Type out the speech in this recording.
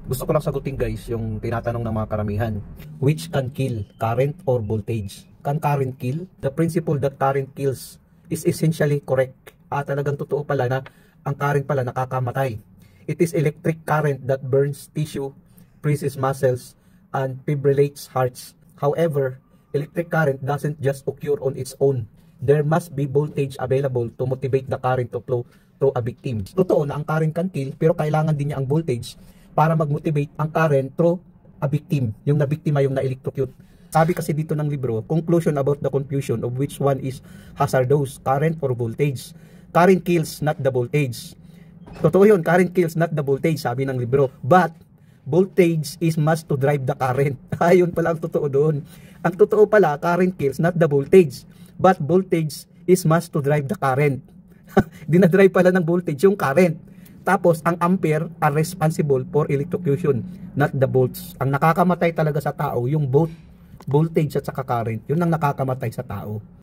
Gusto ko lang sagutin guys yung tinatanong ng mga karamihan. Which can kill, current or voltage? Can current kill? The principle that current kills is essentially correct. Talagang totoo pala na ang current pala nakakamatay. It is electric current that burns tissue, freezes muscles, and fibrillates hearts. However, electric current doesn't just occur on its own. There must be voltage available to motivate the current to flow through a victim. Totoo na ang current can kill, pero kailangan din niya ang voltage para mag-motivate ang current through a victim. Yung na-biktima, yung na-electrocute. Sabi kasi dito ng libro, conclusion about the confusion of which one is hazardous, current or voltage. Current kills, not the voltage. Totoo yun, current kills, not the voltage, sabi ng libro. But, voltage is must to drive the current. Ayun pala ang totoo doon. Ang totoo pala, current kills, not the voltage. But, voltage is must to drive the current. Dinadrive pala ng voltage yung current. Tapos, ang ampere are responsible for electrocution, not the volts. Ang nakakamatay talaga sa tao, yung both voltage at saka current. Yun ang nakakamatay sa tao.